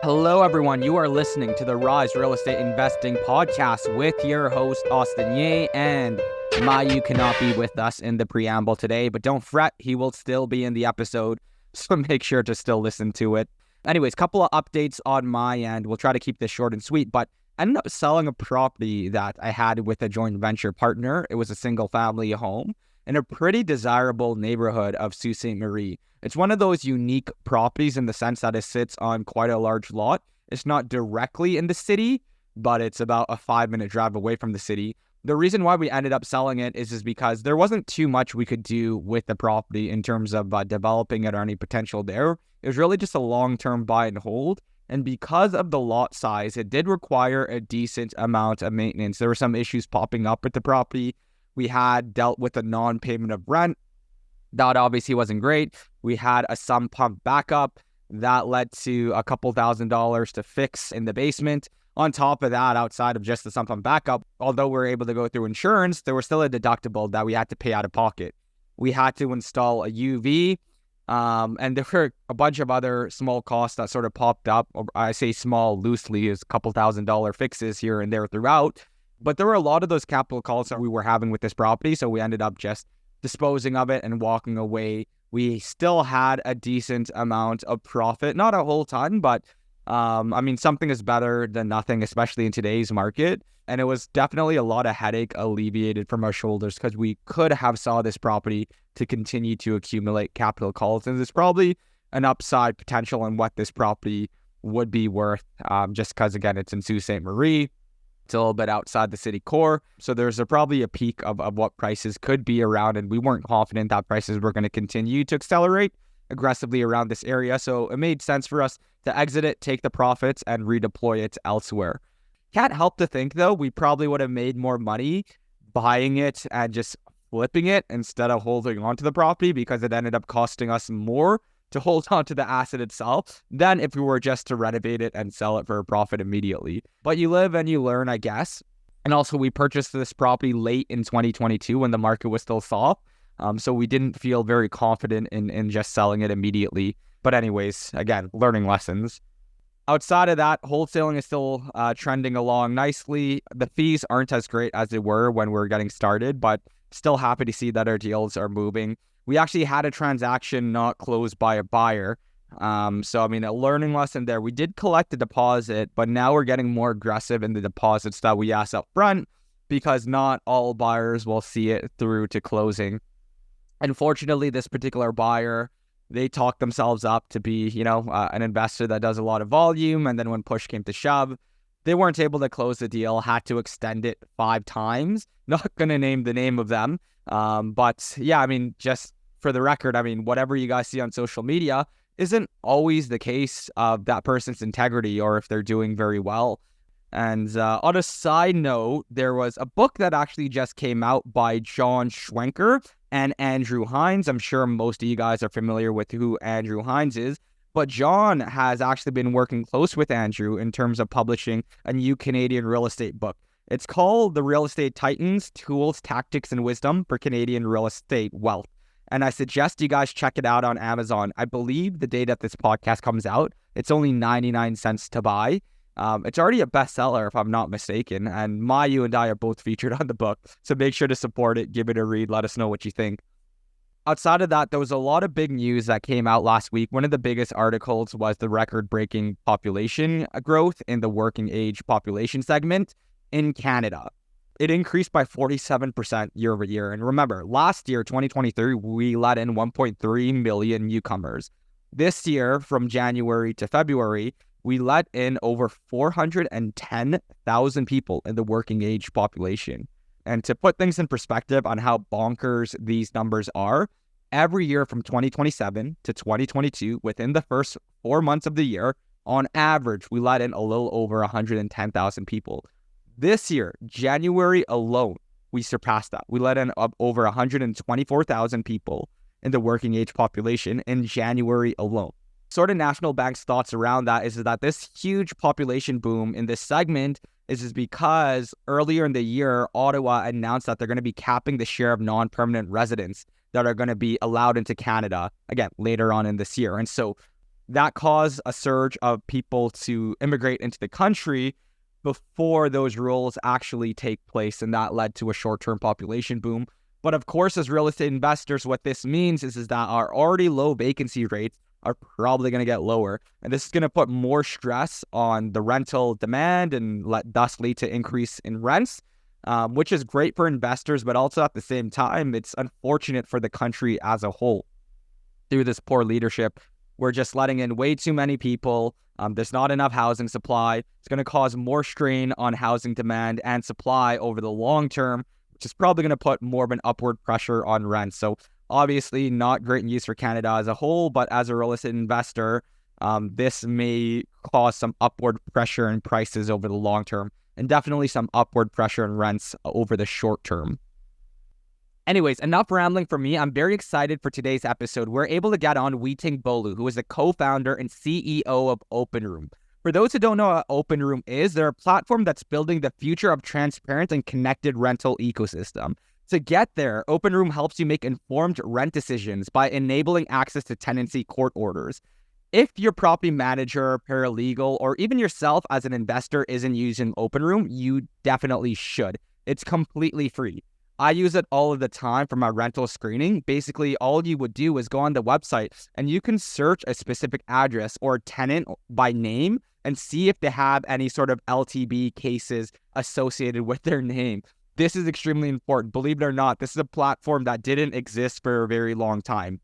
Hello, everyone. You are listening to the Rise Real Estate Investing Podcast with your host, Austin Ye, and Mayu cannot be with us in the preamble today, but don't fret, he will still be in the episode, so make sure to still listen to it. Anyways, couple of updates on my end. We'll try to keep this short and sweet, but I ended up selling a property that I had with a joint venture partner. It was a single-family home in a pretty desirable neighborhood of Sault Ste. Marie. It's one of those unique properties in the sense that it sits on quite a large lot. It's not directly in the city, but it's about a 5-minute drive away from the city. The reason why we ended up selling it is because there wasn't too much we could do with the property in terms of developing it or any potential there. It was really just a long-term buy and hold. And because of the lot size, it did require a decent amount of maintenance. There were some issues popping up with the property. We had dealt with a non-payment of rent. That obviously wasn't great. We had a sump pump backup that led to a couple $1,000s to fix in the basement. On top of that, outside of just the sump pump backup, although we were able to go through insurance, there was still a deductible that we had to pay out of pocket. We had to install a UV, and there were a bunch of other small costs that sort of popped up. I say small loosely, is a couple $1,000 fixes here and there throughout. But there were a lot of those capital calls that we were having with this property, so we ended up just disposing of it and walking away. We still had a decent amount of profit, not a whole ton, but something is better than nothing, especially in today's market. And it was definitely a lot of headache alleviated from our shoulders because we could have saw this property to continue to accumulate capital calls. And there's probably an upside potential in what this property would be worth, just because, again, it's in Sault Ste. Marie. It's a little bit outside the city core. So there's probably a peak of what prices could be around. And we weren't confident that prices were going to continue to accelerate aggressively around this area. So it made sense for us to exit it, take the profits, and redeploy it elsewhere. Can't help to think, though, we probably would have made more money buying it and just flipping it instead of holding on to the property, because it ended up costing us more to hold on to the asset itself than if we were just to renovate it and sell it for a profit immediately. But you live and you learn, I guess. And also, we purchased this property late in 2022 when the market was still soft. So we didn't feel very confident in just selling it immediately. But anyways, again, learning lessons. Outside of that, wholesaling is still trending along nicely. The fees aren't as great as they were when we were getting started, but still happy to see that our deals are moving. We actually had a transaction not closed by a buyer. A learning lesson there. We did collect a deposit, but now we're getting more aggressive in the deposits that we ask up front because not all buyers will see it through to closing. Unfortunately, this particular buyer, they talked themselves up to be, an investor that does a lot of volume. And then when push came to shove, they weren't able to close the deal, had to extend it 5 times. Not going to name the name of them. Just for the record, whatever you guys see on social media isn't always the case of that person's integrity or if they're doing very well. And on a side note, there was a book that actually just came out by John Schwenker and Andrew Hines. I'm sure most of you guys are familiar with who Andrew Hines is, but John has actually been working close with Andrew in terms of publishing a new Canadian real estate book. It's called The Real Estate Titans, Tools, Tactics, and Wisdom for Canadian Real Estate Wealth. And I suggest you guys check it out on Amazon. I believe the day that this podcast comes out, it's only 99 cents to buy. It's already a bestseller, if I'm not mistaken. And Mayu and I are both featured on the book. So make sure to support it, give it a read, let us know what you think. Outside of that, there was a lot of big news that came out last week. One of the biggest articles was the record-breaking population growth in the working age population segment in Canada. It increased by 47% year over year. And remember, last year, 2023, we let in 1.3 million newcomers. This year, from January to February, we let in over 410,000 people in the working age population. And to put things in perspective on how bonkers these numbers are, every year from 2027 to 2022, within the first 4 months of the year, on average, we let in a little over 110,000 people. This year, January alone, we surpassed that. We let in over 124,000 people in the working age population in January alone. Sort of National Bank's thoughts around that is that this huge population boom in this segment is because earlier in the year, Ottawa announced that they're going to be capping the share of non-permanent residents that are going to be allowed into Canada, again, later on in this year. And so that caused a surge of people to immigrate into the country before those rules actually take place, and that led to a short-term population boom. But of course, as real estate investors, what this means is that our already low vacancy rates are probably going to get lower. And this is going to put more stress on the rental demand and thus lead to increase in rents, which is great for investors, but also at the same time, it's unfortunate for the country as a whole. Through this poor leadership, we're just letting in way too many people. There's not enough housing supply. It's going to cause more strain on housing demand and supply over the long term, which is probably going to put more of an upward pressure on rent. So obviously not great news for Canada as a whole, but as a real estate investor, this may cause some upward pressure in prices over the long term, and definitely some upward pressure in rents over the short term. Anyways, enough rambling from me. I'm very excited for today's episode. We're able to get on Weiting Bollu, who is the co-founder and CEO of Openroom. For those who don't know what Openroom is, they're a platform that's building the future of transparent and connected rental ecosystem. To get there, Openroom helps you make informed rent decisions by enabling access to tenancy court orders. If your property manager, paralegal, or even yourself as an investor isn't using Openroom, you definitely should. It's completely free. I use it all of the time for my rental screening. Basically, all you would do is go on the website and you can search a specific address or tenant by name and see if they have any sort of LTB cases associated with their name. This is extremely important. Believe it or not, this is a platform that didn't exist for a very long time.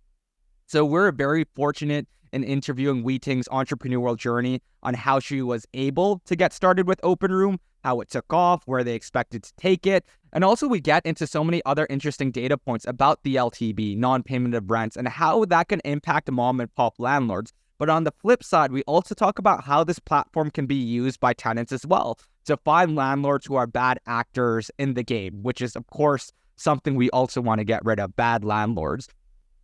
So we're very fortunate in interviewing Weiting's entrepreneurial journey on how she was able to get started with Openroom, how it took off, where they expected to take it. And also we get into so many other interesting data points about the LTB, non-payment of rents, and how that can impact mom and pop landlords. But on the flip side, we also talk about how this platform can be used by tenants as well to find landlords who are bad actors in the game, which is, of course, something we also want to get rid of, bad landlords.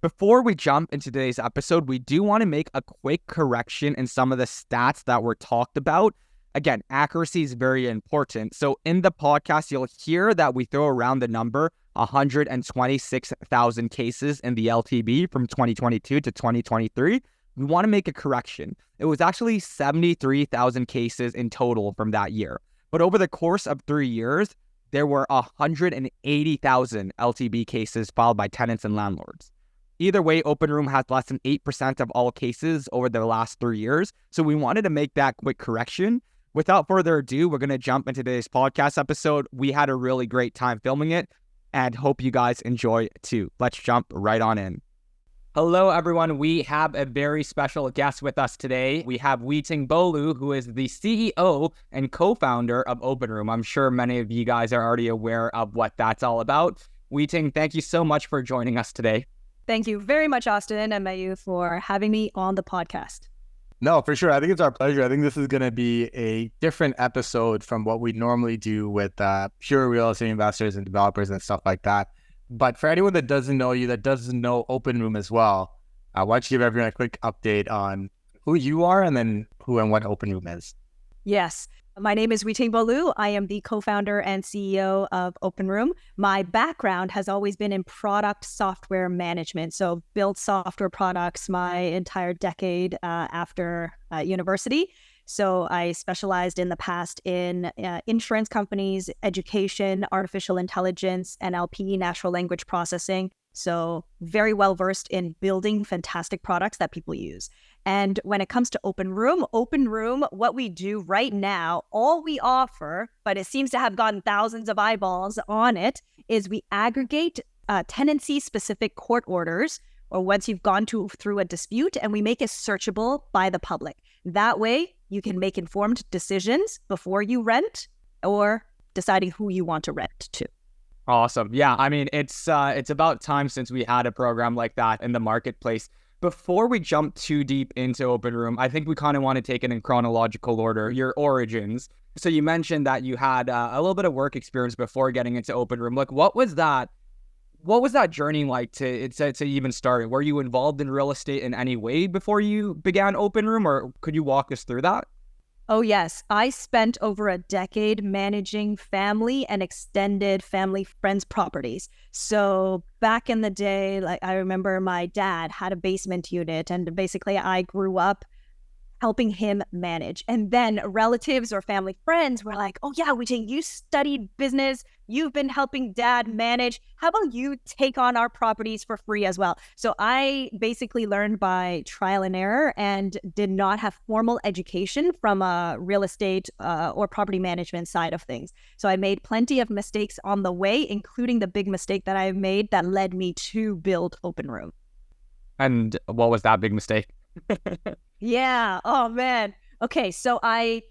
Before we jump into today's episode, we do want to make a quick correction in some of the stats that were talked about. Again, accuracy is very important. So in the podcast, you'll hear that we throw around the number 126,000 cases in the LTB from 2022 to 2023. We want to make a correction. It was actually 73,000 cases in total from that year. But over the course of 3 years, there were 180,000 LTB cases filed by tenants and landlords. Either way, Openroom has less than 8% of all cases over the last 3 years. So we wanted to make that quick correction. Without further ado, we're going to jump into today's podcast episode. We had a really great time filming it and hope you guys enjoy too. Let's jump right on in. Hello, everyone. We have a very special guest with us today. We have Weiting Bollu, who is the CEO and co-founder of Openroom. I'm sure many of you guys are already aware of what that's all about. Weiting, thank you so much for joining us today. Thank you very much, Austin and Mayu, for having me on the podcast. No, for sure. I think it's our pleasure. I think this is going to be a different episode from what we normally do with pure real estate investors and developers and stuff like that. But for anyone that doesn't know you, that doesn't know Openroom as well, why don't you give everyone a quick update on who you are and then who and what Openroom is? Yes. My name is Weiting Bollu. I am the co-founder and CEO of Openroom. My background has always been in product software management. So built software products my entire decade after university. So I specialized in the past in insurance companies, education, artificial intelligence, NLP, natural language processing. So very well versed in building fantastic products that people use. And when it comes to Openroom, what we do right now, all we offer, but it seems to have gotten thousands of eyeballs on it, is we aggregate tenancy-specific court orders, or once you've gone through a dispute, and we make it searchable by the public. That way, you can make informed decisions before you rent or deciding who you want to rent to. Awesome. Yeah, I mean, it's about time since we had a program like that in the marketplace. Before we jump too deep into Openroom, I think we kind of want to take it in chronological order, your origins. So you mentioned that you had a little bit of work experience before getting into Openroom. Like, what was that journey like to even start? Were you involved in real estate in any way before you began Openroom, or could you walk us through that? Oh, yes. I spent over a decade managing family and extended family friends' properties. So back in the day, like I remember my dad had a basement unit, and basically I grew up helping him manage. And then relatives or family friends were like, oh, yeah, Weiting, you studied business. You've been helping dad manage. How about you take on our properties for free as well? So I basically learned by trial and error and did not have formal education from a real estate or property management side of things. So I made plenty of mistakes on the way, including the big mistake that I made that led me to build Openroom. And what was that big mistake? Yeah. Oh man. Okay. So I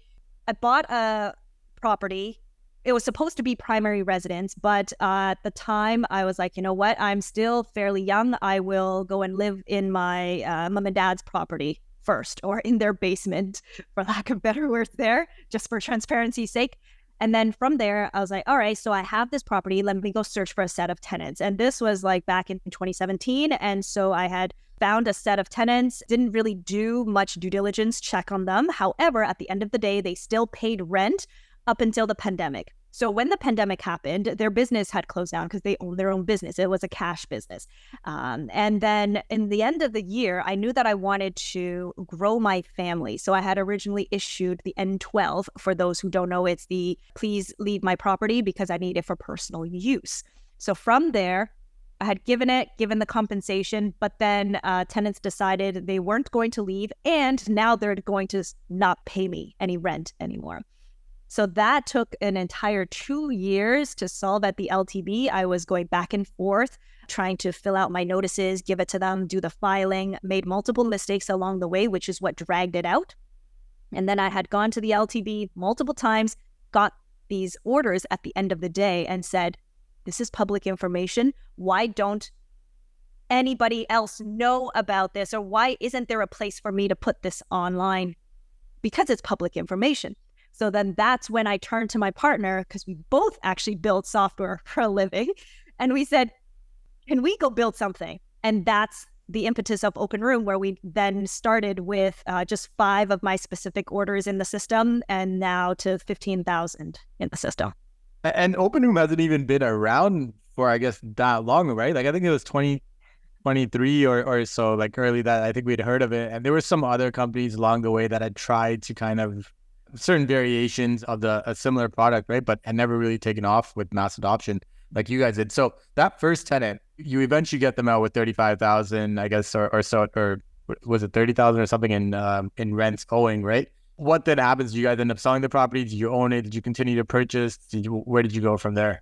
bought a property. It was supposed to be primary residence, but at the time I was like, you know what? I'm still fairly young. I will go and live in my mom and dad's property first, or in their basement, for lack of better words there, just for transparency's sake. And then from there, I was like, all right, so I have this property. Let me go search for a set of tenants. And this was like back in 2017. And so I had found a set of tenants, didn't really do much due diligence check on them. However, at the end of the day, they still paid rent up until the pandemic. So when the pandemic happened, their business had closed down because they owned their own business. It was a cash business. And then in the end of the year, I knew that I wanted to grow my family. So I had originally issued the N12. For those who don't know, it's the please leave my property because I need it for personal use. So from there, I had given the compensation, but then tenants decided they weren't going to leave, and now they're going to not pay me any rent anymore. So that took an entire 2 years to solve at the LTB. I was going back and forth, trying to fill out my notices, give it to them, do the filing, made multiple mistakes along the way, which is what dragged it out. And then I had gone to the LTB multiple times, got these orders at the end of the day and said, this is public information. Why don't anybody else know about this? Or why isn't there a place for me to put this online? Because it's public information. So then that's when I turned to my partner, because we both actually build software for a living. And we said, can we go build something? And that's the impetus of Openroom, where we then started with just 5 of my specific orders in the system, and now to 15,000 in the system. And Openroom hasn't even been around for, I guess, that long, right? Like, I think it was 2023 or so, like early that I think we'd heard of it. And there were some other companies along the way that had tried to kind of certain variations of a similar product, right? But had never really taken off with mass adoption like you guys did. So that first tenant, you eventually get them out with 35,000, I guess, or so, or was it 30,000 or something in rents owing, right? What then happens? Do you guys end up selling the property? Did you own it? Did you continue to purchase? Where did you go from there?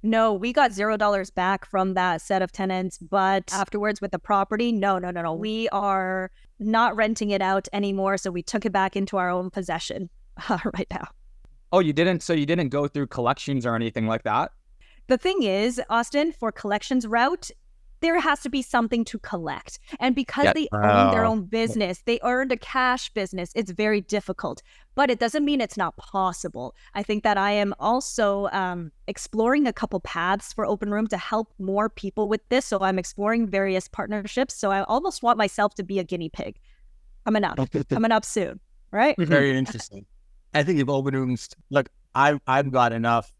No, we got $0 back from that set of tenants, but afterwards with the property, no. We are not renting it out anymore, so we took it back into our own possession right now. Oh, you didn't? So you didn't go through collections or anything like that? The thing is, Austin, for collections route, there has to be something to collect. And because they own their own business, they earned a cash business, it's very difficult. But it doesn't mean it's not possible. I think that I am also exploring a couple paths for Openroom to help more people with this. So I'm exploring various partnerships. So I almost want myself to be a guinea pig. Coming up soon, right? Very interesting. I think if Openroom's, look, I've got enough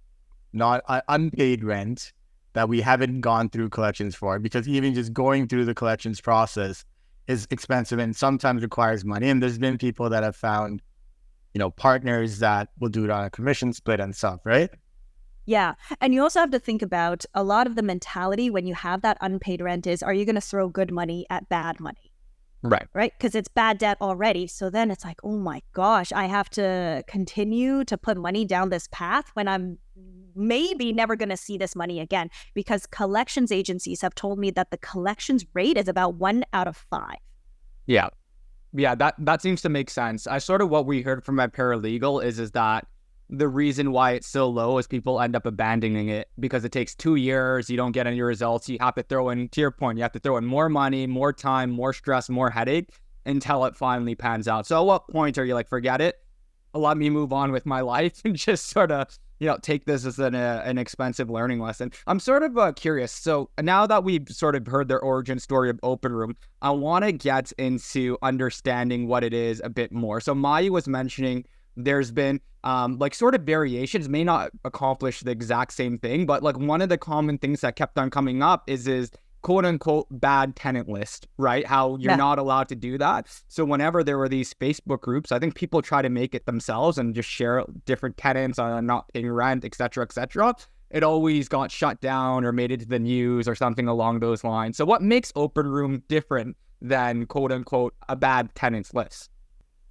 unpaid rent that we haven't gone through collections for, because even just going through the collections process is expensive and sometimes requires money. And there's been people that have found, partners that will do it on a commission split and stuff, right? Yeah. And you also have to think about a lot of the mentality when you have that unpaid rent is, are you going to throw good money at bad money? Right. Because it's bad debt already. So then it's like, oh my gosh, I have to continue to put money down this path when I'm maybe never going to see this money again, because collections agencies have told me that the collections rate is about 1 out of 5. Yeah, that seems to make sense. What we heard from my paralegal is that the reason why it's so low is people end up abandoning it because it takes 2 years. You don't get any results. You have to throw in, to your point, you have to throw in more money, more time, more stress, more headache until it finally pans out. So at what point are you like, forget it, let me move on with my life and just sort of, take this as an expensive learning lesson? I'm sort of curious. So now that we've sort of heard their origin story of Openroom, I want to get into understanding what it is a bit more. So Maya was mentioning there's been like sort of variations, may not accomplish the exact same thing, but like one of the common things that kept on coming up is quote unquote bad tenant list, right? How you're not allowed to do that. So whenever there were these Facebook groups, I think people try to make it themselves and just share different tenants on not paying rent, et cetera, et cetera. It always got shut down or made it to the news or something along those lines. So what makes Openroom different than quote unquote a bad tenants list?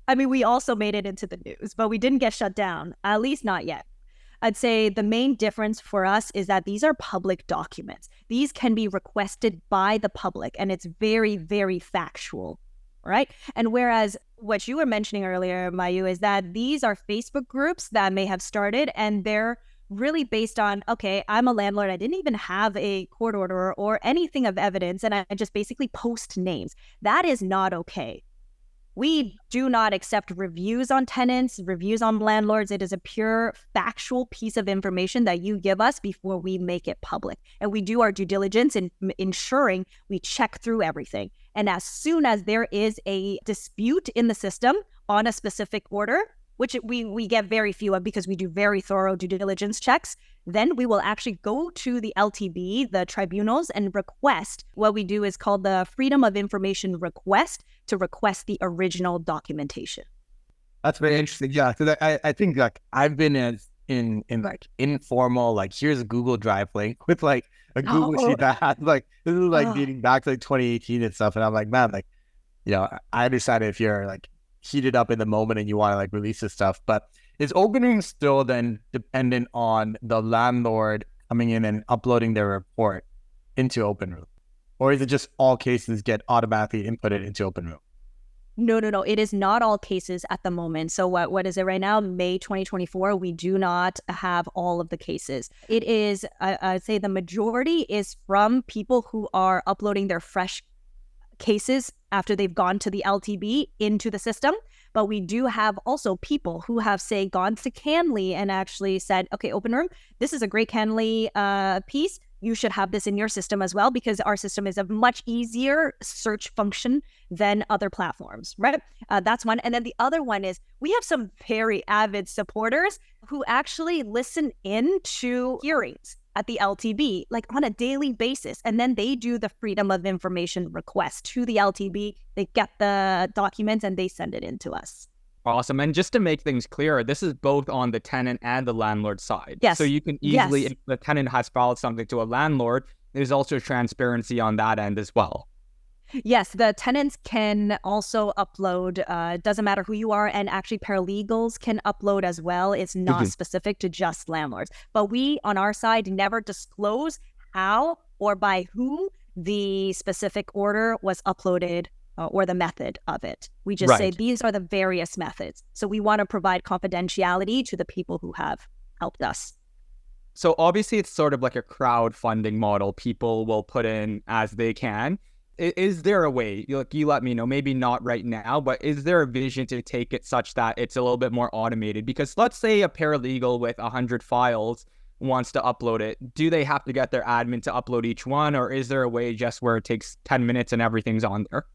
I mean, we also made it into the news, but we didn't get shut down, at least not yet. I'd say the main difference for us is that these are public documents. These can be requested by the public, and it's very, very factual, right? And whereas what you were mentioning earlier, Mayu, is that these are Facebook groups that may have started, and they're really based on, okay, I'm a landlord. I didn't even have a court order or anything of evidence, and I just basically post names. That is not okay. We do not accept reviews on tenants, reviews on landlords. It is a pure factual piece of information that you give us before we make it public. And we do our due diligence in ensuring we check through everything. And as soon as there is a dispute in the system on a specific order, which we get very few of because we do very thorough due diligence checks, then we will actually go to the LTB, the tribunals, and request what we do is called the Freedom of Information Request to request the original documentation. That's very interesting. Yeah, because I think like I've been in like informal, like here's a Google Drive link with like a Google sheet that has like, this is like dating back to like 2018 and stuff. And I'm like, man, like, you know, I decided if you're like heated up in the moment and you want to like release this stuff, but is Openroom still then dependent on the landlord coming in and uploading their report into Openroom? Or is it just all cases get automatically inputted into Openroom? No. It is not all cases at the moment. So what is it right now? May 2024, we do not have all of the cases. It is, I'd say the majority is from people who are uploading their fresh cases after they've gone to the LTB into the system. But we do have also people who have, say, gone to Canly and actually said, okay, Openroom, this is a great Canly piece. You should have this in your system as well, because our system is a much easier search function than other platforms, right? That's one. And then the other one is we have some very avid supporters who actually listen in to hearings at the LTB, like on a daily basis. And then they do the Freedom of Information request to the LTB. They get the documents and they send it in to us. Awesome. And just to make things clear, this is both on the tenant and the landlord side. Yes. So you can easily, if the tenant has filed something to a landlord, there's also transparency on that end as well. Yes, the tenants can also upload, doesn't matter who you are, and actually paralegals can upload as well. It's not specific to just landlords. But we, on our side, never disclose how or by whom the specific order was uploaded or the method of it. We just say these are the various methods. So we want to provide confidentiality to the people who have helped us. So obviously it's sort of like a crowdfunding model. People will put in as they can. Is there a way, you let me know, maybe not right now, but is there a vision to take it such that it's a little bit more automated? Because let's say a paralegal with 100 files wants to upload it. Do they have to get their admin to upload each one? Or is there a way just where it takes 10 minutes and everything's on there?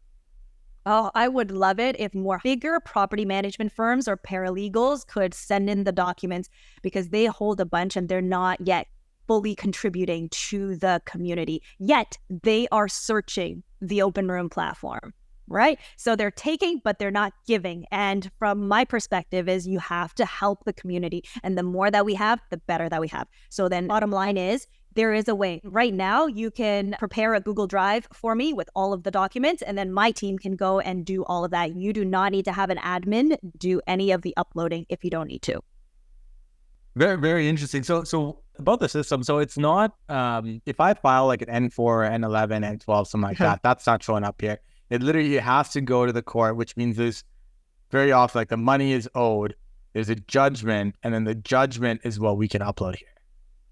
Oh, I would love it if more bigger property management firms or paralegals could send in the documents, because they hold a bunch and they're not yet fully contributing to the community. Yet they are searching the Openroom platform, right? So they're taking, but they're not giving. And from my perspective is you have to help the community. And the more that we have, the better that we have. So then bottom line is, there is a way. Right now, you can prepare a Google Drive for me with all of the documents, and then my team can go and do all of that. You do not need to have an admin do any of the uploading if you don't need to. Very, very interesting. So about the system, so it's not, if I file like an N4, N11, N12, something like that, that's not showing up here. It literally has to go to the court, which means there's very often like the money is owed, there's a judgment, and then the judgment is what we can upload here.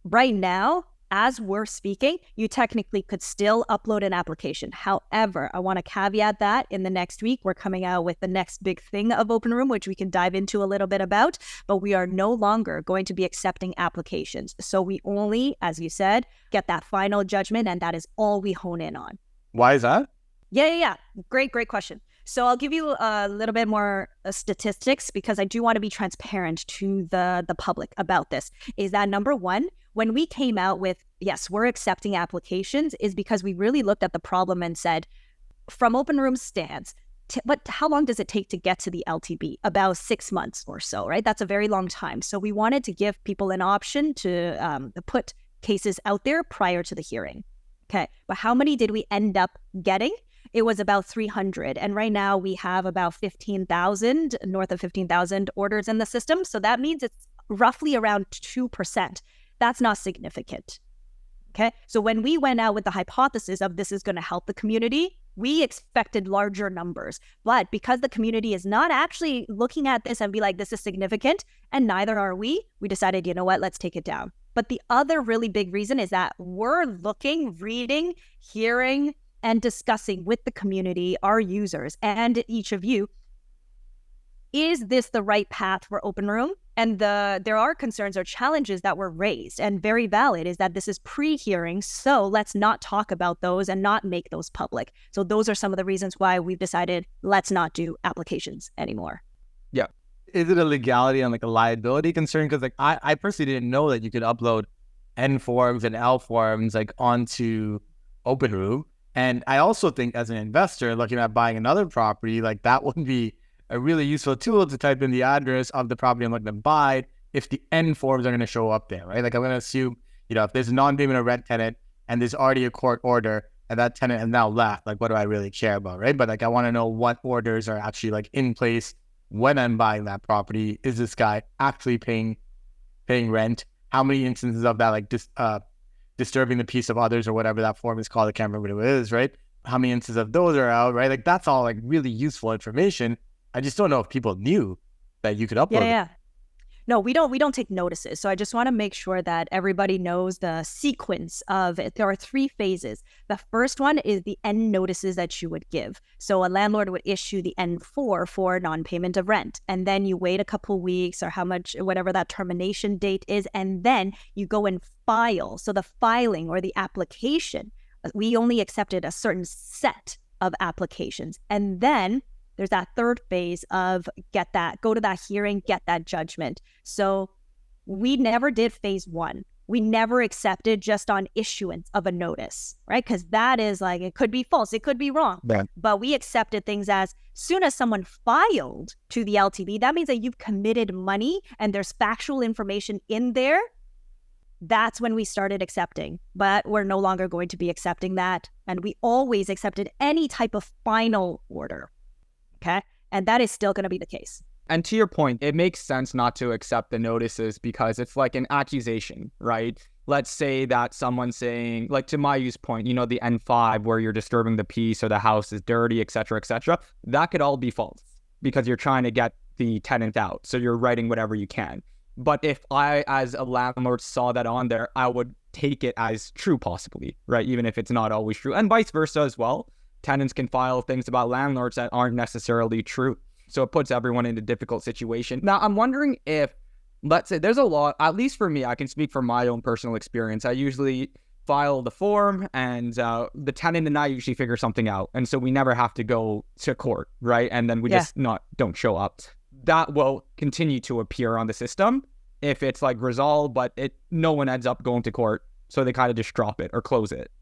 Right now, as we're speaking, you technically could still upload an application. However, I want to caveat that in the next week, we're coming out with the next big thing of Openroom, which we can dive into a little bit about, but we are no longer going to be accepting applications. So we only, as you said, get that final judgment, and that is all we hone in on. Why is that? Yeah. Great question. So I'll give you a little bit more statistics because I do want to be transparent to the public about this. Is that number one, when we came out with, yes, we're accepting applications, is because we really looked at the problem and said, from Openroom's stance, but how long does it take to get to the LTB? About 6 months or so, right? That's a very long time. So we wanted to give people an option to put cases out there prior to the hearing. Okay, but how many did we end up getting? It was about 300. And right now we have about 15,000, north of 15,000 orders in the system. So that means it's roughly around 2%. That's not significant. Okay, so when we went out with the hypothesis of this is going to help the community, we expected larger numbers. But because the community is not actually looking at this and be like, this is significant, and neither are we decided, you know what, let's take it down. But the other really big reason is that we're looking, reading, hearing, and discussing with the community, our users, and each of you, is this the right path for Openroom? And there are concerns or challenges that were raised, and very valid, is that this is pre-hearing, so let's not talk about those and not make those public. So those are some of the reasons why we've decided let's not do applications anymore. Yeah. Is it a legality and like a liability concern? Because like I personally didn't know that you could upload N forms and L forms like onto Openroom. And I also think as an investor looking at buying another property, like that would be a really useful tool to type in the address of the property I'm looking to buy if the N forms are going to show up there, right? Like I'm going to assume, if there's a non-payment of rent tenant and there's already a court order and that tenant has now left, like what do I really care about, right? But like I want to know what orders are actually like in place when I'm buying that property. Is this guy actually paying rent? How many instances of that, like disturbing the peace of others or whatever that form is called, I can't remember what it is, right? How many instances of those are out, right? Like that's all like really useful information. I just don't know if people knew that you could upload it. No, we don't take notices. So I just want to make sure that everybody knows the sequence of it. There are 3 phases. The first one is the N notices that you would give. So a landlord would issue the N4 for non-payment of rent. And then you wait a couple weeks or whatever that termination date is. And then you go and file. So the filing or the application, we only accepted a certain set of applications. And then there's that third phase of go to that hearing, get that judgment. So we never did phase 1. We never accepted just on issuance of a notice, right? Because that is like, it could be false, it could be wrong. Yeah. But we accepted things as soon as someone filed to the LTB, that means that you've committed money and there's factual information in there. That's when we started accepting, but we're no longer going to be accepting that. And we always accepted any type of final order. Okay. And that is still going to be the case. And to your point, it makes sense not to accept the notices because it's like an accusation, right? Let's say that someone's saying, like to my use point, the N5 where you're disturbing the peace or the house is dirty, et cetera, that could all be false because you're trying to get the tenant out. So you're writing whatever you can. But if I, as a landlord, saw that on there, I would take it as true possibly, right? Even if it's not always true, and vice versa as well. Tenants can file things about landlords that aren't necessarily true. So it puts everyone in a difficult situation. Now, I'm wondering if, let's say there's a lot, at least for me, I can speak from my own personal experience. I usually file the form and the tenant and I usually figure something out. And so we never have to go to court, right? And then we just don't show up. That will continue to appear on the system if it's like resolved, but no one ends up going to court. So they kind of just drop it or close it.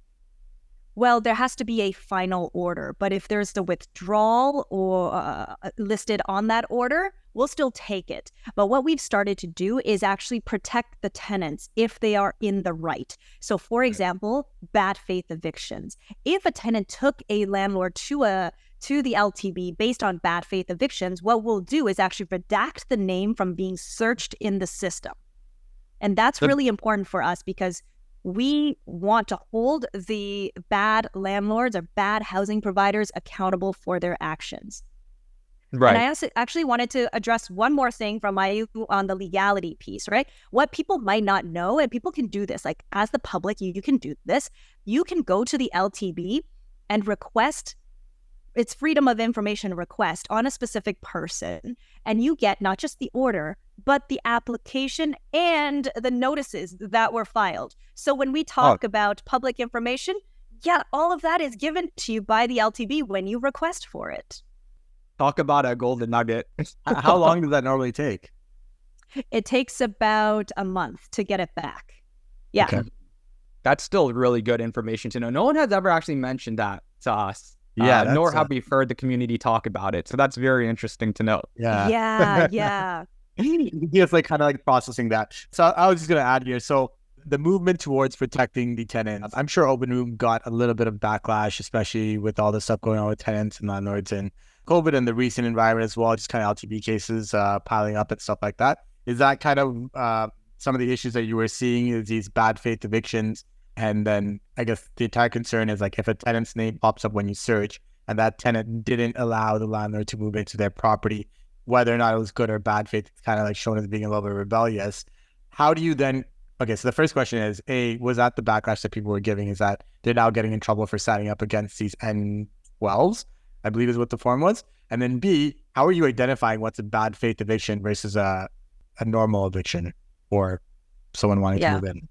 Well, there has to be a final order, but if there's the withdrawal or listed on that order, we'll still take it. But what we've started to do is actually protect the tenants if they are in the right. So for example, bad faith evictions. If a tenant took a landlord to the LTB based on bad faith evictions, what we'll do is actually redact the name from being searched in the system. And that's really important for us because we want to hold the bad landlords or bad housing providers accountable for their actions. Right. And I actually wanted to address one more thing from on the legality piece, right? What people might not know, and people can do this, like as the public, you can do this. You can go to the LTB and request, it's freedom of information request on a specific person, and you get not just the order, but the application and the notices that were filed. So when we talk about public information, all of that is given to you by the LTB when you request for it. Talk about a golden nugget. How long does that normally take? It takes about a month to get it back. Yeah. Okay. That's still really good information to know. No one has ever actually mentioned that to us. Yeah, nor that's, have we heard the community talk about it. So that's very interesting to know. Yeah. Yeah. Yeah. It's like kind of like processing that. So I was just going to add here. So the movement towards protecting the tenants, I'm sure Openroom got a little bit of backlash, especially with all the stuff going on with tenants and landlords and COVID and the recent environment as well, just kind of LTV cases piling up and stuff like that. Is that kind of some of the issues that you were seeing, is these bad faith evictions? And then I guess the entire concern is like if a tenant's name pops up when you search and that tenant didn't allow the landlord to move into their property, whether or not it was good or bad faith, it's kind of like shown as being a little bit rebellious. How do you then, okay, so the first question is, A, was that the backlash that people were giving? Is that they're now getting in trouble for signing up against these N12s, I believe is what the form was. And then B, how are you identifying what's a bad faith eviction versus a normal eviction or someone wanting to move in?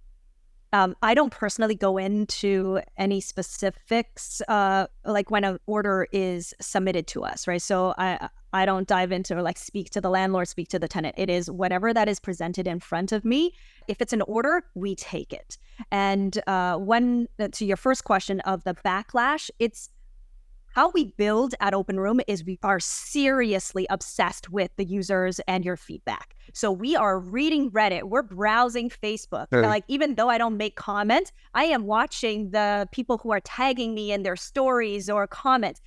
I don't personally go into any specifics, like when an order is submitted to us, right? So I don't dive into or like speak to the landlord, speak to the tenant. It is whatever that is presented in front of me. If it's an order, we take it. And to your first question of the backlash, it's how we build at Openroom is we are seriously obsessed with the users and your feedback. So we are reading Reddit, we're browsing Facebook. Like, even though I don't make comments, I am watching the people who are tagging me in their stories or comments.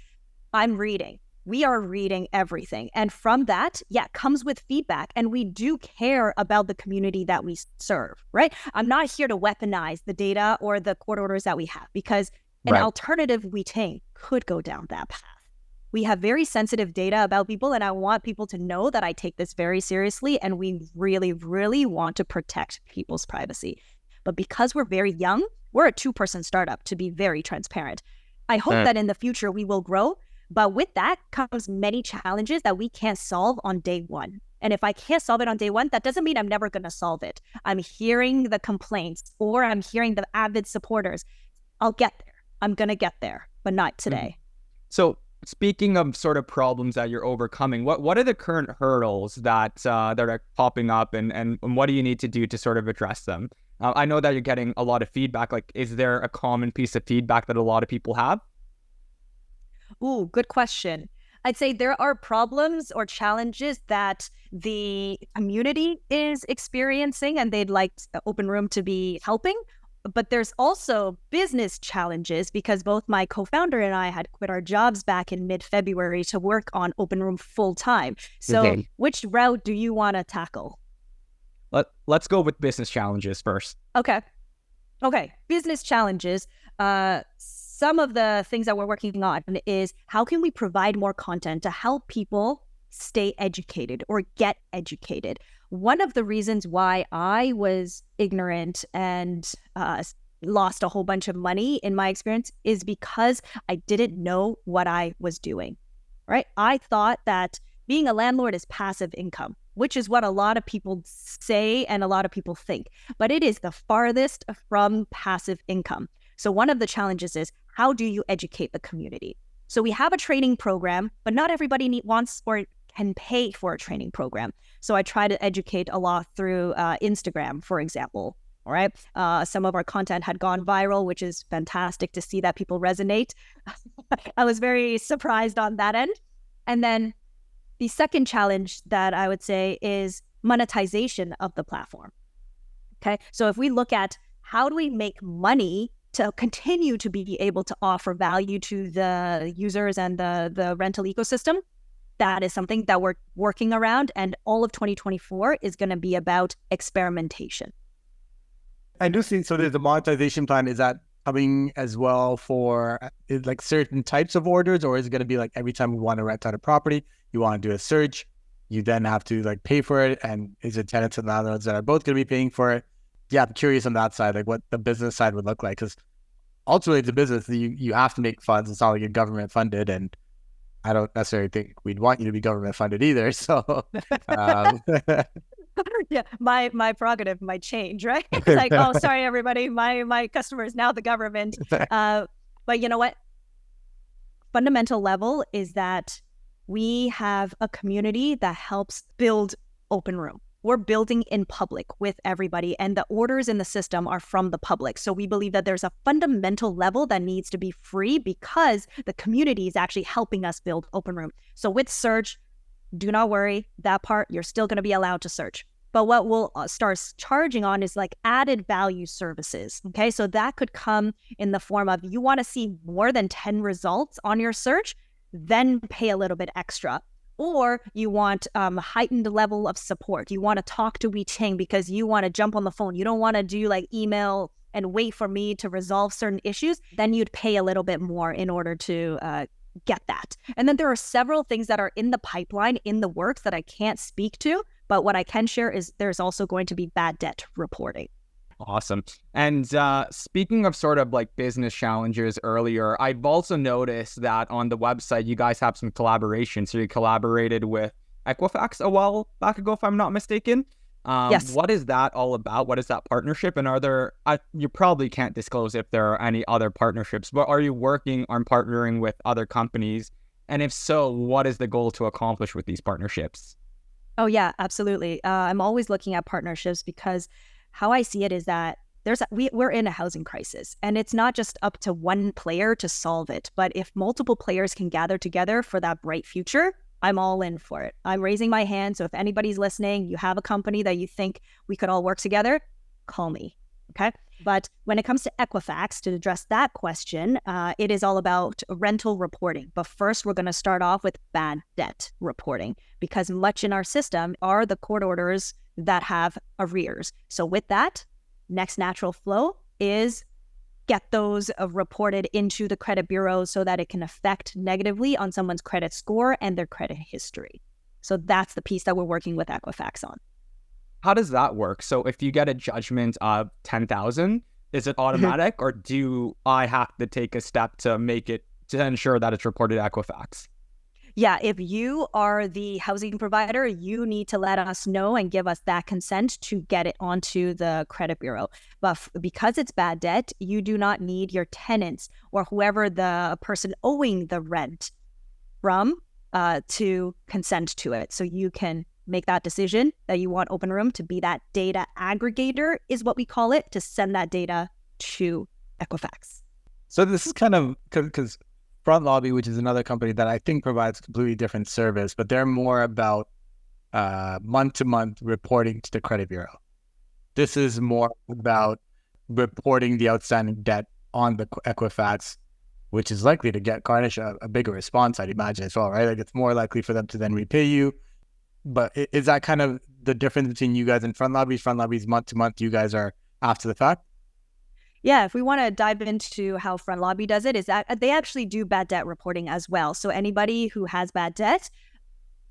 I'm reading. We are reading everything. And from that, comes with feedback. And we do care about the community that we serve, right? I'm not here to weaponize the data or the court orders that we have, because an alternative Weiting could go down that path. We have very sensitive data about people, and I want people to know that I take this very seriously, and we really, really want to protect people's privacy. But because we're very young, we're a 2-person startup, to be very transparent. I hope that in the future we will grow, but with that comes many challenges that we can't solve on day one. And if I can't solve it on day one, that doesn't mean I'm never going to solve it. I'm hearing the complaints, or I'm hearing the avid supporters. I'll get there. I'm going to get there, but not today. So speaking of sort of problems that you're overcoming, what are the current hurdles that are popping up, and what do you need to do to sort of address them? I know that you're getting a lot of feedback. Like, is there a common piece of feedback that a lot of people have? Ooh, good question. I'd say there are problems or challenges that the community is experiencing, and they'd like Openroom to be helping. But there's also business challenges, because both my co-founder and I had quit our jobs back in mid-February to work on Openroom full time. So which route do you want to tackle? Let's go with business challenges first. Okay. Business challenges. Some of the things that we're working on is how can we provide more content to help people stay educated or get educated. One of the reasons why I was ignorant and lost a whole bunch of money in my experience is because I didn't know what I was doing, right? I thought that being a landlord is passive income, which is what a lot of people say and a lot of people think, but it is the farthest from passive income. So one of the challenges is, how do you educate the community? So we have a training program, but not everybody wants or can pay for a training program. So I try to educate a lot through Instagram, for example. All right. Some of our content had gone viral, which is fantastic to see that people resonate. I was very surprised on that end. And then the second challenge that I would say is monetization of the platform. Okay. So if we look at how do we make money to continue to be able to offer value to the users and the rental ecosystem, that is something that we're working around. And all of 2024 is going to be about experimentation. I do see, so there's a monetization plan. Is that coming as well for like certain types of orders, or is it going to be like every time we want to rent out a property, you want to do a search, you then have to like pay for it? And is it tenants and landlords that are both going to be paying for it? Yeah, I'm curious on that side, like what the business side would look like, because ultimately it's a business. You have to make funds. It's not like you're government funded, and I don't necessarily think we'd want you to be government funded either. So yeah, my prerogative might change, right? It's like, oh, sorry, everybody, my customer is now the government. But you know what? Fundamental level is that we have a community that helps build Openroom. We're building in public with everybody, and the orders in the system are from the public. So we believe that there's a fundamental level that needs to be free because the community is actually helping us build Openroom. So with search, do not worry, that part, you're still going to be allowed to search. But what we'll start charging on is like added value services. Okay, so that could come in the form of you want to see more than 10 results on your search, then pay a little bit extra. Or you want a heightened level of support. You want to talk to Weiting because you want to jump on the phone. You don't want to do like email and wait for me to resolve certain issues. Then you'd pay a little bit more in order to get that. And then there are several things that are in the pipeline, in the works that I can't speak to. But what I can share is there's also going to be bad debt reporting. Awesome. And speaking of sort of like business challenges earlier, I've also noticed that on the website, you guys have some collaboration. So you collaborated with Equifax a while back ago, if I'm not mistaken. Yes. What is that all about? What is that partnership? And are there, you probably can't disclose if there are any other partnerships, but are you working on partnering with other companies? And if so, what is the goal to accomplish with these partnerships? Oh, yeah, absolutely. I'm always looking at partnerships because how I see it is that we're in a housing crisis, and it's not just up to one player to solve it. But if multiple players can gather together for that bright future, I'm all in for it. I'm raising my hand. So if anybody's listening, you have a company that you think we could all work together, call me. Okay. But when it comes to Equifax, to address that question, it is all about rental reporting. But first, we're going to start off with bad debt reporting, because much in our system are the court orders that have arrears. So with that, next natural flow is get those reported into the credit bureau so that it can affect negatively on someone's credit score and their credit history. So that's the piece that we're working with Equifax on. How does that work? So if you get a judgment of 10,000, is it automatic or do I have to take a step to ensure that it's reported to Equifax? Yeah, if you are the housing provider, you need to let us know and give us that consent to get it onto the credit bureau. But because it's bad debt, you do not need your tenants or whoever the person owing the rent from to consent to it. So you can make that decision that you want Openroom to be that data aggregator, is what we call it, to send that data to Equifax. So this is kind of because Front Lobby, which is another company that I think provides completely different service, but they're more about month-to-month reporting to the credit bureau. This is more about reporting the outstanding debt on the Equifax, which is likely to garnish a bigger response, I'd imagine as well, right? Like it's more likely for them to then repay you. But is that kind of the difference between you guys and Front Lobby? Front Lobby's month-to-month, you guys are after the fact? Yeah, if we want to dive into how Front Lobby does it, is that they actually do bad debt reporting as well. So anybody who has bad debt,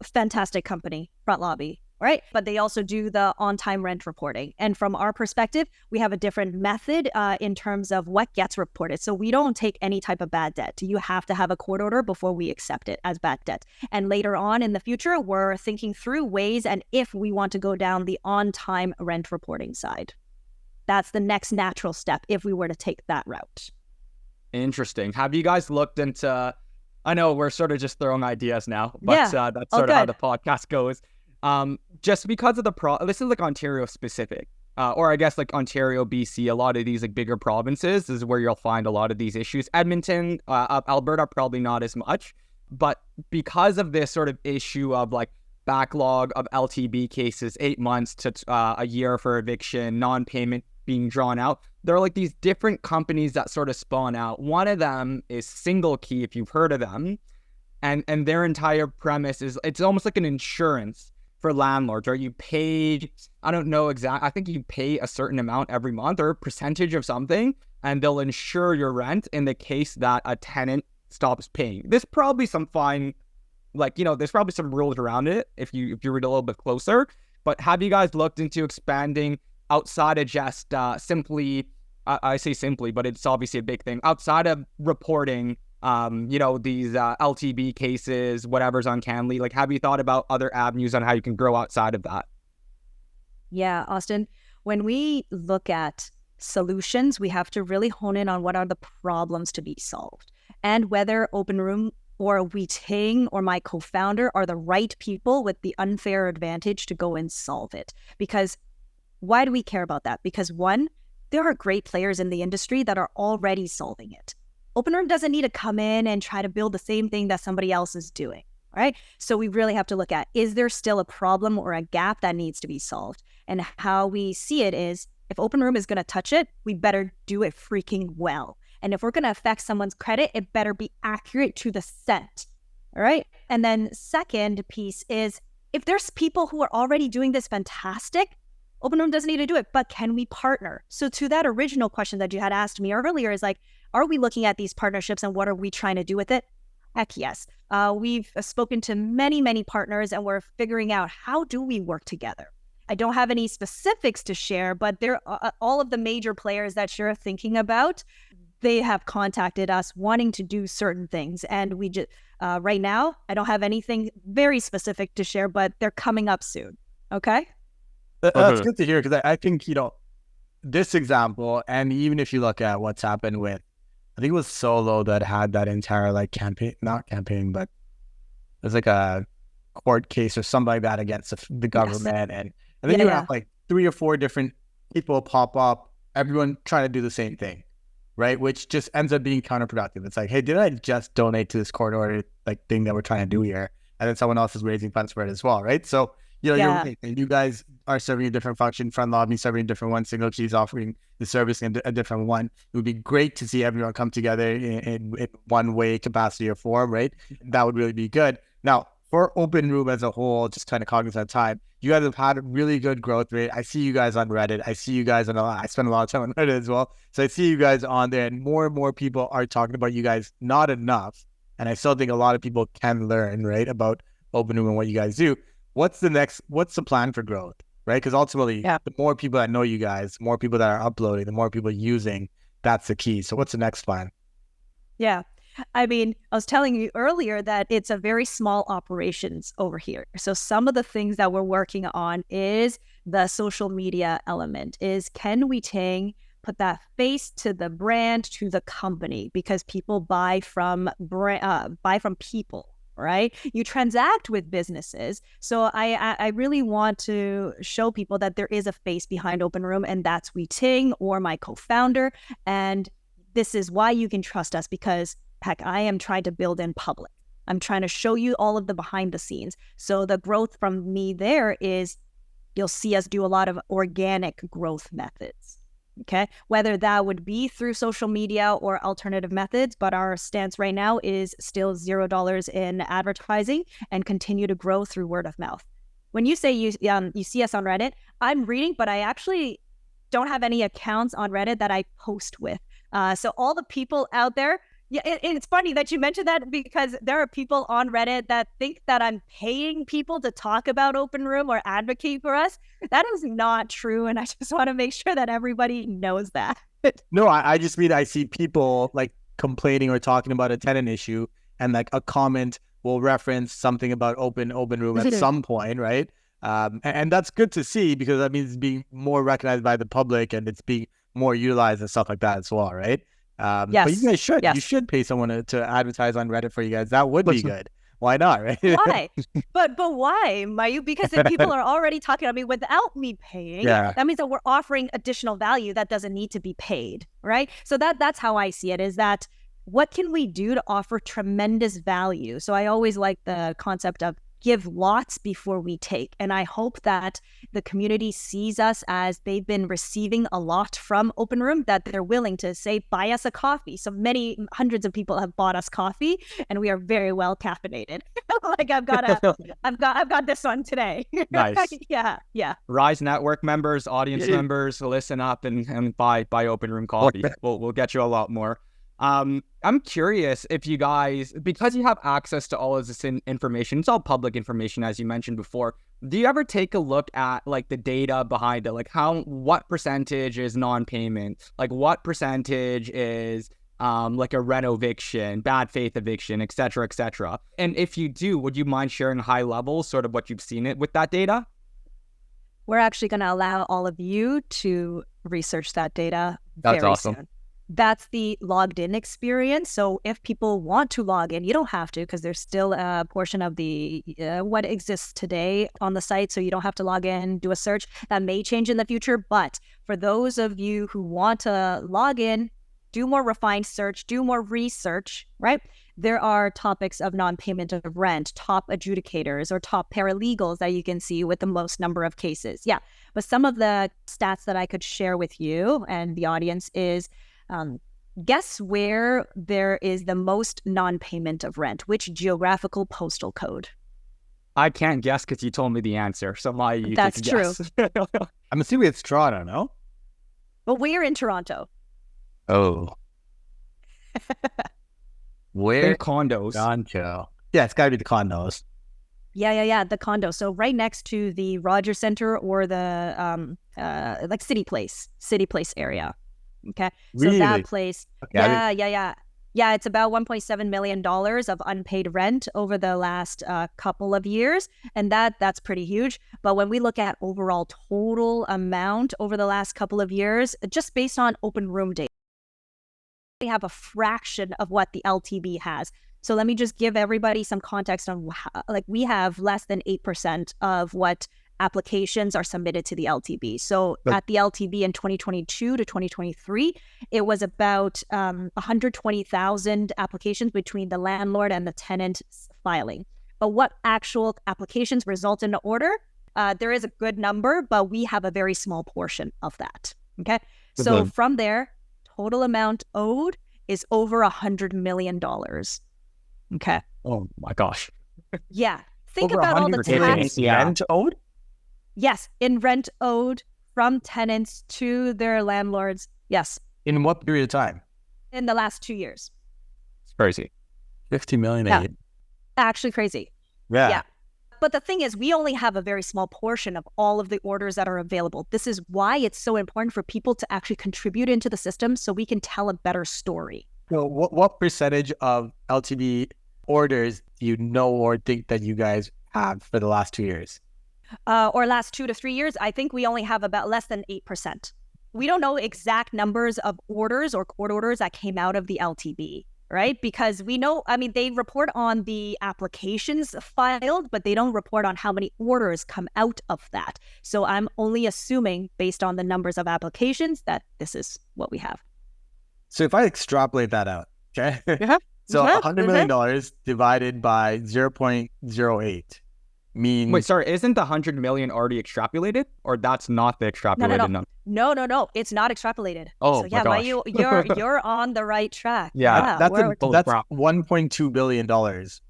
fantastic company, Front Lobby, right? But they also do the on-time rent reporting. And from our perspective, we have a different method in terms of what gets reported. So we don't take any type of bad debt. You have to have a court order before we accept it as bad debt. And later on in the future, we're thinking through ways and if we want to go down the on-time rent reporting side. That's the next natural step if we were to take that route. Interesting. Have you guys looked into, I know we're sort of just throwing ideas now, but that's sort of how the podcast goes. Just because of this is like Ontario specific, or I guess like Ontario, BC, a lot of these like bigger provinces is where you'll find a lot of these issues. Edmonton, Alberta, probably not as much, but because of this sort of issue of like backlog of LTB cases, 8 months to a year for eviction, non-payment being drawn out, there are like these different companies that sort of spawn out. One of them is Single Key, if you've heard of them, and their entire premise is it's almost like an insurance for landlords, or you paid, I don't know exactly, I think you pay a certain amount every month or a percentage of something, and they'll insure your rent in the case that a tenant stops paying. There's probably some fine, like, you know, there's probably some rules around it if you read a little bit closer. But have you guys looked into expanding outside of just simply, I say simply, but it's obviously a big thing, outside of reporting, you know, these LTB cases, whatever's uncannily? Like, have you thought about other avenues on how you can grow outside of that? Yeah, Austin, when we look at solutions, we have to really hone in on what are the problems to be solved and whether Openroom or Weiting or my co-founder are the right people with the unfair advantage to go and solve it. Because why do we care about that? Because one, there are great players in the industry that are already solving it. Openroom doesn't need to come in and try to build the same thing that somebody else is doing, right? So we really have to look at, is there still a problem or a gap that needs to be solved? And how we see it is, if Openroom is going to touch it, we better do it freaking well. And if we're going to affect someone's credit, it better be accurate to the cent, all right? And then second piece is, if there's people who are already doing this fantastic, Openroom doesn't need to do it, but can we partner? So to that original question that you had asked me earlier is like, are we looking at these partnerships and what are we trying to do with it? Heck yes. We've spoken to many, many partners and we're figuring out how do we work together. I don't have any specifics to share, but there are all of the major players that you're thinking about, they have contacted us wanting to do certain things. And we just, right now, I don't have anything very specific to share, but they're coming up soon. Okay? That's good to hear, because I think, this example, and even if you look at what's happened with, I think it was Solo that had that entire not campaign, but it was like a court case or something like that against the government. Yes. And then you have like 3 or 4 different people pop up, everyone trying to do the same thing, right? Which just ends up being counterproductive. It's like, hey, did I just donate to this court order thing that we're trying to do here? And then someone else is raising funds for it as well, right? So, you're right. And you guys are serving a different function, front lobby serving a different one, Signal Keys offering the service in a different one. It would be great to see everyone come together in one way, capacity, or form, right? That would really be good. Now, for Openroom as a whole, just kind of cognizant of time, you guys have had a really good growth rate. I see you guys on Reddit. I see you guys I spend a lot of time on Reddit as well. So I see you guys on there, and more people are talking about you guys, not enough. And I still think a lot of people can learn, right, about Openroom and what you guys do. What's the plan for growth, right? Because ultimately, the more people that know you guys, the more people that are uploading, the more people using, that's the key. So what's the next plan? Yeah. I mean, I was telling you earlier that it's a very small operations over here. So some of the things that we're working on is the social media element, is can we put that face to the brand, to the company, because people buy from people. Right? You transact with businesses. So I really want to show people that there is a face behind Openroom, and that's Weiting or my co-founder. And this is why you can trust us, because heck, I am trying to build in public. I'm trying to show you all of the behind the scenes. So the growth from me there is you'll see us do a lot of organic growth methods. Okay, whether that would be through social media or alternative methods, but our stance right now is still $0 in advertising and continue to grow through word of mouth. When you say you see us on Reddit, I'm reading, but I actually don't have any accounts on Reddit that I post with. So all the people out there, it's funny that you mentioned that, because there are people on Reddit that think that I'm paying people to talk about Openroom or advocate for us. That is not true. And I just want to make sure that everybody knows that. No, I just mean I see people like complaining or talking about a tenant issue, and like a comment will reference something about Openroom at some point, right? And that's good to see, because that means it's being more recognized by the public and it's being more utilized and stuff like that as well, right? Yes. But you guys should. Yes. You should pay someone to advertise on Reddit for you guys. That would be good. Why not, right? Why? But why, Mayu? Because if people are already talking about me without me paying, that means that we're offering additional value that doesn't need to be paid, right? So that's how I see it, is that what can we do to offer tremendous value? So I always like the concept of give lots before we take. And I hope that the community sees us as they've been receiving a lot from Openroom, that they're willing to say, buy us a coffee. So hundreds of people have bought us coffee, and we are very well caffeinated. Like I've got this one today. Nice. Yeah. Rise Network members, audience members, listen up and buy Openroom coffee. We'll get you a lot more. I'm curious if you guys, because you have access to all of this information, it's all public information, as you mentioned before. Do you ever take a look at like the data behind it? Like what percentage is non-payment? Like what percentage is like a rent eviction, bad faith eviction, et cetera, et cetera? And if you do, would you mind sharing high level, sort of what you've seen it with that data? We're actually going to allow all of you to research that data. That's awesome. Soon. That's the logged in experience. So if people want to log in, you don't have to, because there's still a portion of the what exists today on the site. So you don't have to log in, do a search. That may change in the future. But for those of you who want to log in, do more refined search, do more research, right? There are topics of non-payment of rent, top adjudicators or top paralegals that you can see with the most number of cases. Yeah. But some of the stats that I could share with you and the audience is, guess where there is the most non-payment of rent? Which geographical postal code? I can't guess because you told me the answer. So you That's take a guess. I'm assuming it's Toronto, no? But we're in Toronto. Oh. Where? condos. Toronto. Yeah, it's got to be the condos. Yeah. The condo. So right next to the Rogers Center or the like City Place area. Okay. So Really? that place. Okay, Yeah, it's about $1.7 million of unpaid rent over the last couple of years. And that's pretty huge. But when we look at overall total amount over the last couple of years, just based on open room data, we have a fraction of what the LTB has. So let me just give everybody some context on how, like, we have less than 8% of what applications are submitted to the LTB. So at the LTB in 2022 to 2023, it was about 120,000 applications between the landlord and the tenant filing. But what actual applications result in an order? There is a good number, but we have a very small portion of that. Okay. So from there, total amount owed is over $100 million. Okay. Oh my gosh. Yeah. Think Over about all the 100 million tax. rent owed? Yes, in rent owed from tenants to their landlords. Yes, In what period of time? in the last 2 years. It's crazy. 50 million Yeah. aid. Actually crazy. Yeah. Yeah. But the thing is, we only have a very small portion of all of the orders that are available. This is why it's so important for people to actually contribute into the system so we can tell a better story. So what percentage of LTV orders do you know or think that you guys have for the last 2 years? Or last 2 to 3 years, I think we only have about less than 8%. We don't know exact numbers of orders or court orders that came out of the LTB, right? Because we know, I mean, they report on the applications filed, but they don't report on how many orders come out of that. So I'm only assuming, based on the numbers of applications, that this is what we have. So if I extrapolate that out, okay? Yeah. So $100 million divided by 0.08 means... Mm. Wait, sorry, isn't the 100 million already extrapolated, or that's not the extrapolated number? No, it's not extrapolated. Oh, so yeah, my gosh. you're on the right track. Yeah, that's we're- $1.2 billion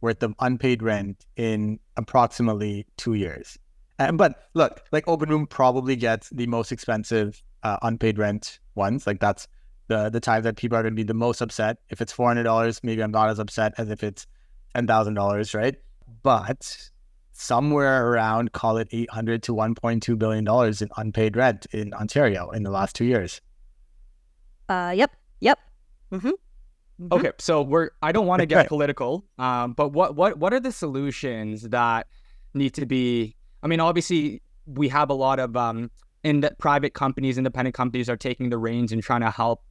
worth of unpaid rent in approximately 2 years. But look, like Openroom probably gets the most expensive unpaid rent ones. Like that's the time that people are going to be the most upset. If it's $400, maybe I'm not as upset as if it's $10,000, right? But somewhere around, call it $800 to $1.2 billion in unpaid rent in Ontario in the last 2 years. Yep. Mm-hmm. Okay, so I don't want to get political, but what are the solutions that need to be? I mean, obviously we have a lot of private companies, independent companies are taking the reins and trying to help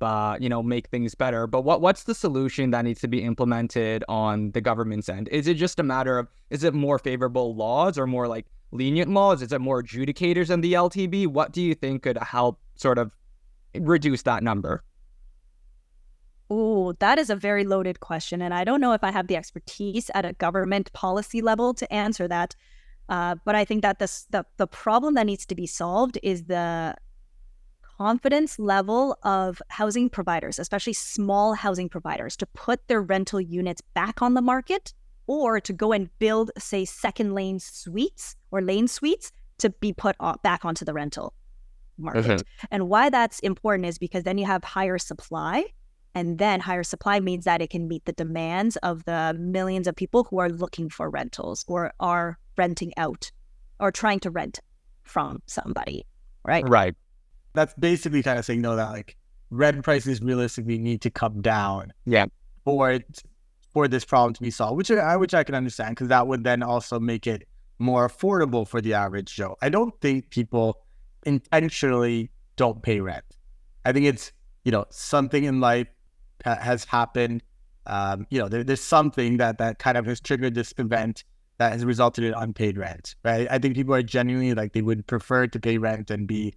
make things better. But what's the solution that needs to be implemented on the government's end? Is it just a matter of, is it more favorable laws or more like lenient laws? Is it more adjudicators in the LTB? What do you think could help sort of reduce that number? Oh, that is a very loaded question. And I don't know if I have the expertise at a government policy level to answer that. But I think that the problem that needs to be solved is the confidence level of housing providers, especially small housing providers, to put their rental units back on the market or to go and build, say, second lane suites or lane suites to be put back onto the rental market. Okay. And why that's important is because then you have higher supply. And then higher supply means that it can meet the demands of the millions of people who are looking for rentals or are renting out or trying to rent from somebody, right? Right. That's basically kind of saying, no, that like rent prices realistically need to come down for this problem to be solved, which I can understand, because that would then also make it more affordable for the average Joe. I don't think people intentionally don't pay rent. I think it's something in life has happened. There's something that kind of has triggered this event that has resulted in unpaid rent, right? I think people are genuinely like, they would prefer to pay rent and be,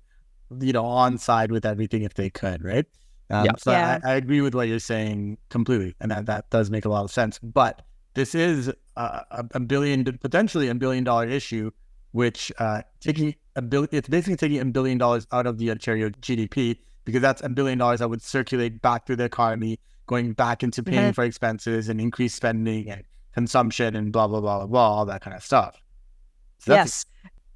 on side with everything if they could, right? Yeah. So Yeah. I agree with what you're saying completely, and that does make a lot of sense. But this is potentially $1 billion issue, which it's basically taking $1 billion out of the Ontario GDP, because that's $1 billion that would circulate back through the economy, going back into paying for expenses and increased spending and consumption and blah, blah, blah, blah, blah, all that kind of stuff. So Yes.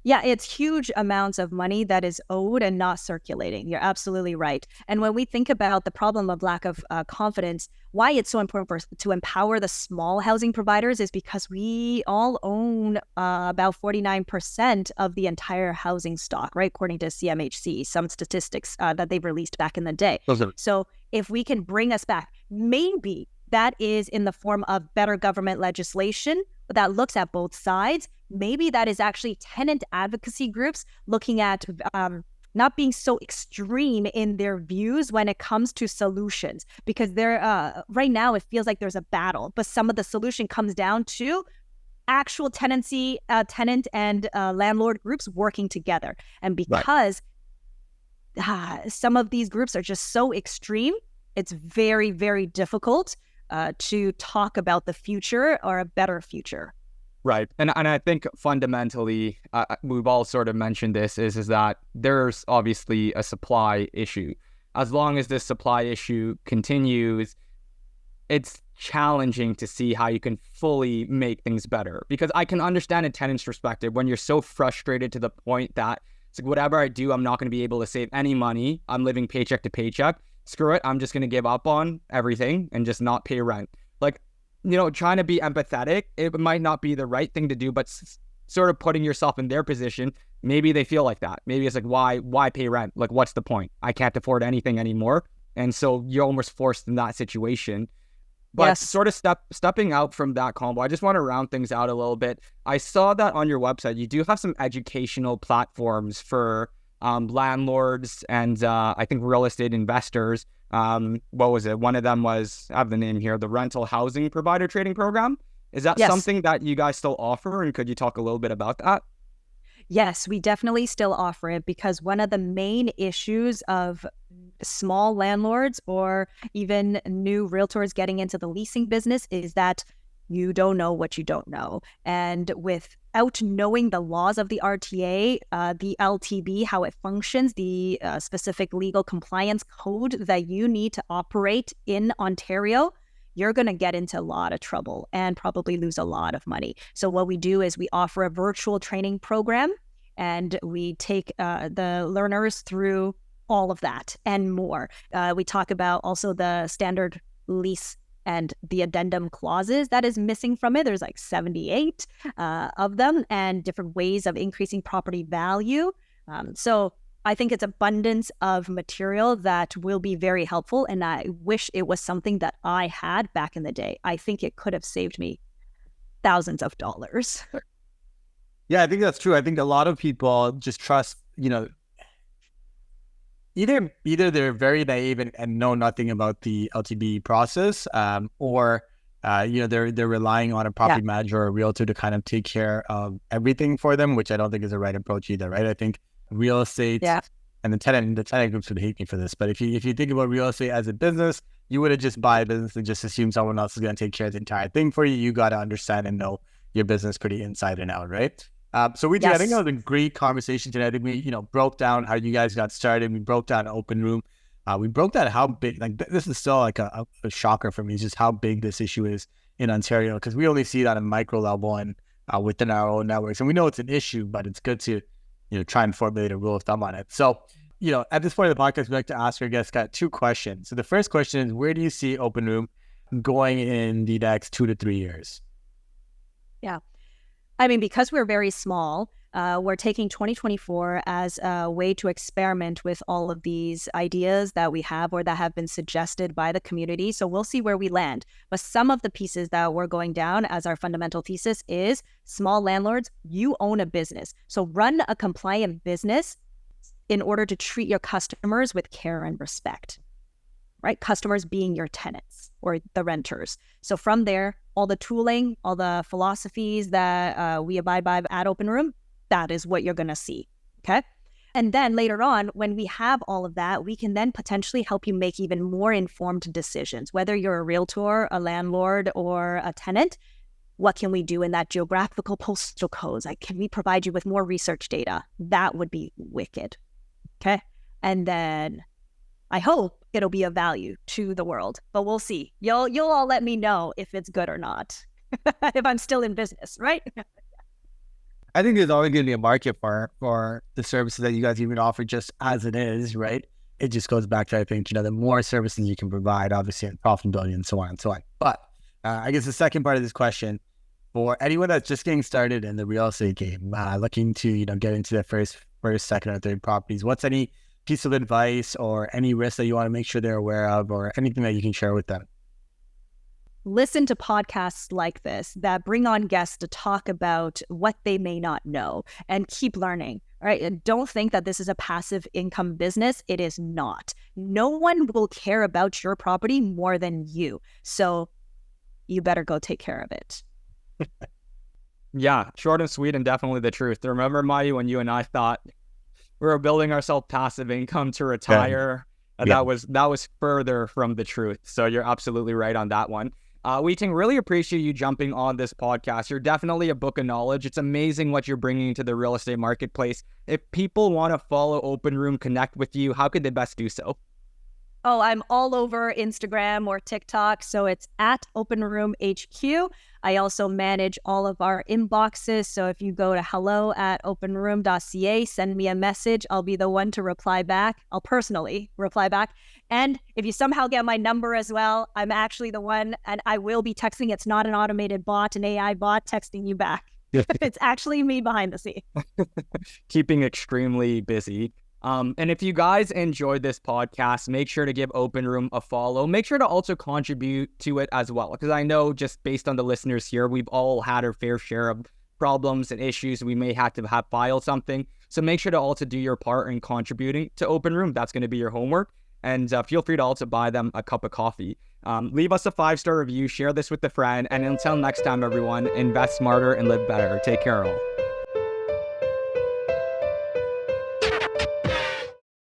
Yeah, it's huge amounts of money that is owed and not circulating. You're absolutely right. And when we think about the problem of lack of confidence, why it's so important for us to empower the small housing providers is because we all own about 49% of the entire housing stock, right? According to CMHC, some statistics that they've released back in the day. So if we can bring us back, maybe that is in the form of better government legislation that looks at both sides. Maybe that is actually tenant advocacy groups looking at not being so extreme in their views when it comes to solutions, because right now it feels like there's a battle, but some of the solution comes down to actual tenant and landlord groups working together. And because some of these groups are just so extreme, it's very, very difficult to talk about the future or a better future. Right. And I think fundamentally, we've all sort of mentioned this, is that there's obviously a supply issue. As long as this supply issue continues, it's challenging to see how you can fully make things better. Because I can understand a tenant's perspective when you're so frustrated to the point that it's like, whatever I do, I'm not going to be able to save any money. I'm living paycheck to paycheck. Screw it. I'm just going to give up on everything and just not pay rent. Like, trying to be empathetic, it might not be the right thing to do, but sort of putting yourself in their position, maybe they feel like that. Maybe it's like, why pay rent? Like, what's the point? I can't afford anything anymore. And so you're almost forced in that situation. But sort of stepping out from that combo, I just want to round things out a little bit. I saw that on your website, you do have some educational platforms for landlords and I think real estate investors. What was it? One of them was, I have the name here, the Rental Housing Provider Trading Program. Is that something that you guys still offer? And could you talk a little bit about that? Yes, we definitely still offer it, because one of the main issues of small landlords or even new realtors getting into the leasing business is that you don't know what you don't know. And without knowing the laws of the RTA, the LTB, how it functions, the specific legal compliance code that you need to operate in Ontario, you're going to get into a lot of trouble and probably lose a lot of money. So what we do is we offer a virtual training program, and we take the learners through all of that and more. We talk about also the standard lease and the addendum clauses that is missing from it. There's like 78 of them, and different ways of increasing property value. So I think it's abundance of material that will be very helpful. And I wish it was something that I had back in the day. I think it could have saved me thousands of dollars. Yeah, I think that's true. I think a lot of people just trust, either they're very naive and know nothing about the LTB process, or they're relying on a property manager or a realtor to kind of take care of everything for them, which I don't think is the right approach either, right? I think real estate and the tenant groups would hate me for this, but if you think about real estate as a business, you wouldn't just buy a business and just assume someone else is going to take care of the entire thing for you. You got to understand and know your business pretty inside and out, right? So we did. I think that was a great conversation today. I think we, broke down how you guys got started. We broke down Openroom. We broke down how big, like this is still like a shocker for me, just how big this issue is in Ontario, because we only see that on micro level and within our own networks. And we know it's an issue, but it's good to, try and formulate a rule of thumb on it. So, at this point of the podcast, we like to ask our guests got two questions. So the first question is, where do you see Openroom going in the next 2 to 3 years? Yeah. I mean, because we're very small, we're taking 2024 as a way to experiment with all of these ideas that we have or that have been suggested by the community. So we'll see where we land. But some of the pieces that we're going down as our fundamental thesis is small landlords, you own a business. So run a compliant business in order to treat your customers with care and respect. right? Customers being your tenants or the renters. So from there, all the tooling, all the philosophies that we abide by at Openroom, that is what you're going to see, okay? And then later on, when we have all of that, we can then potentially help you make even more informed decisions. Whether you're a realtor, a landlord, or a tenant, what can we do in that geographical postal codes? Like, can we provide you with more research data? That would be wicked, okay? And then I hope it'll be of value to the world, but we'll see. You'll all let me know if it's good or not, if I'm still in business, right? I think there's always going to be a market for the services that you guys even offer just as it is, right? It just goes back to, I think, the more services you can provide, obviously, and profitability and so on and so on. But I guess the second part of this question, for anyone that's just getting started in the real estate game, looking to, get into their first, second, or third properties, what's any piece of advice or any risks that you want to make sure they're aware of, or anything that you can share with them? Listen to podcasts like this that bring on guests to talk about what they may not know and keep learning, right? And don't think that this is a passive income business. It is not. No one will care about your property more than you. So you better go take care of it. Yeah, short and sweet, and definitely the truth. Remember, Mayu, when you and I thought we were building ourselves passive income to retire? Yeah. That was further from the truth. So you're absolutely right on that one. Weiting, really appreciate you jumping on this podcast. You're definitely a book of knowledge. It's amazing what you're bringing to the real estate marketplace. If people want to follow Openroom, connect with you, how could they best do so? Oh, I'm all over Instagram or TikTok, so it's at Openroom HQ. I also manage all of our inboxes, so if you go to hello@openroom.ca, send me a message. I'll be the one to reply back. I'll personally reply back. And if you somehow get my number as well, I'm actually the one, and I will be texting. It's not an automated bot, an AI bot texting you back. It's actually me behind the scene. Keeping extremely busy. And if you guys enjoyed this podcast, make sure to give Openroom a follow. Make sure to also contribute to it as well, because I know just based on the listeners here, we've all had our fair share of problems and issues. We may have to have file something. So make sure to also do your part in contributing to Openroom. That's going to be your homework. And feel free to also buy them a cup of coffee. Leave us a 5-star review. Share this with a friend. And until next time, everyone, invest smarter and live better. Take care all.